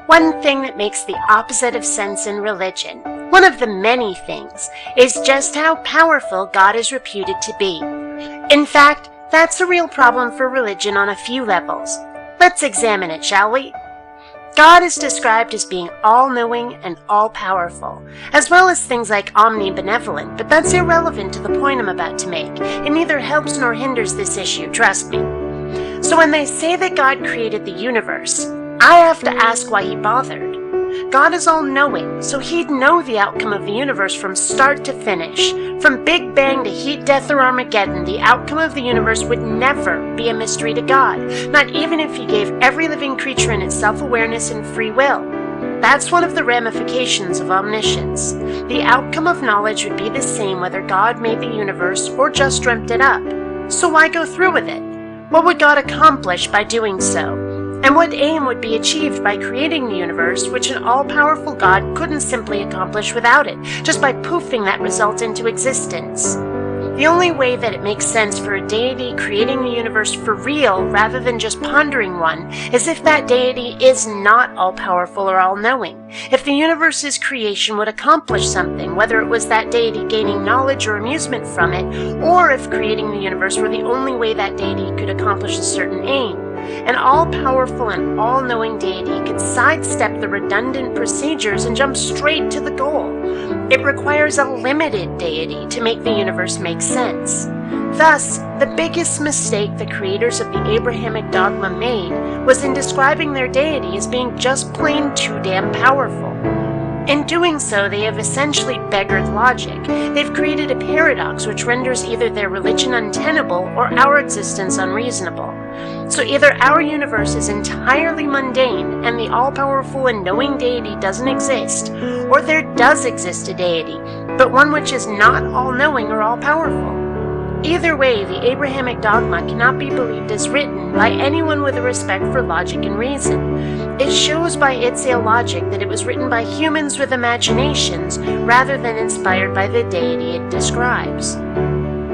One thing that makes the opposite of sense in religion, one of the many things, is just how powerful God is reputed to be. In fact, that's a real problem for religion on a few levels. Let's examine it, shall we? God is described as being all-knowing and all-powerful, as well as things like omnibenevolent, but that's irrelevant to the point I'm about to make. It neither helps nor hinders this issue, trust me. So when they say that God created the universe, I have to ask why he bothered. God is all-knowing, so he'd know the outcome of the universe from start to finish. From Big Bang to heat, death, or Armageddon, the outcome of the universe would never be a mystery to God, not even if he gave every living creature in its self-awareness and free will. That's one of the ramifications of omniscience. The outcome of knowledge would be the same whether God made the universe or just dreamt it up. So why go through with it? What would God accomplish by doing so? And what aim would be achieved by creating the universe, which an all-powerful God couldn't simply accomplish without it, just by poofing that result into existence? The only way that it makes sense for a deity creating the universe for real rather than just pondering one is if that deity is not all-powerful or all-knowing. If the universe's creation would accomplish something, whether it was that deity gaining knowledge or amusement from it, or if creating the universe were the only way that deity could accomplish a certain aim. An all-powerful and all-knowing deity could sidestep the redundant procedures and jump straight to the goal. It requires a limited deity to make the universe make sense. Thus, the biggest mistake the creators of the Abrahamic dogma made was in describing their deity as being just plain too damn powerful. In doing so, they have essentially beggared logic. They've created a paradox which renders either their religion untenable or our existence unreasonable. So either our universe is entirely mundane and the all-powerful and knowing deity doesn't exist, or there does exist a deity, but one which is not all-knowing or all-powerful. Either way, the Abrahamic dogma cannot be believed as written by anyone with a respect for logic and reason. It shows by its illogic that it was written by humans with imaginations rather than inspired by the deity it describes.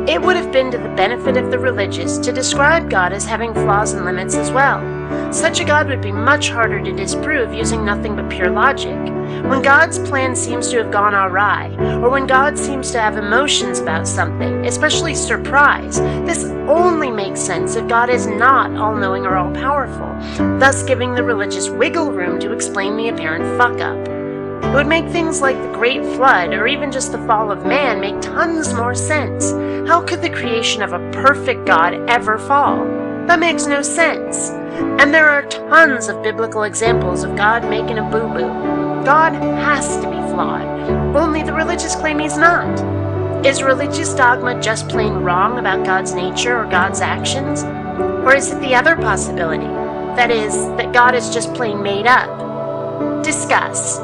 It would have been to the benefit of the religious to describe God as having flaws and limits as well. Such a God would be much harder to disprove using nothing but pure logic. When God's plan seems to have gone awry, or when God seems to have emotions about something, especially surprise, this only makes sense if God is not all-knowing or all-powerful, thus giving the religious wiggle room to explain the apparent fuck-up. It would make things like the Great Flood, or even just the fall of man, make tons more sense. How could the creation of a perfect God ever fall? That makes no sense. And there are tons of biblical examples of God making a boo-boo. God has to be flawed, only the religious claim he's not. Is religious dogma just plain wrong about God's nature or God's actions? Or is it the other possibility? That is, that God is just plain made up? Discuss.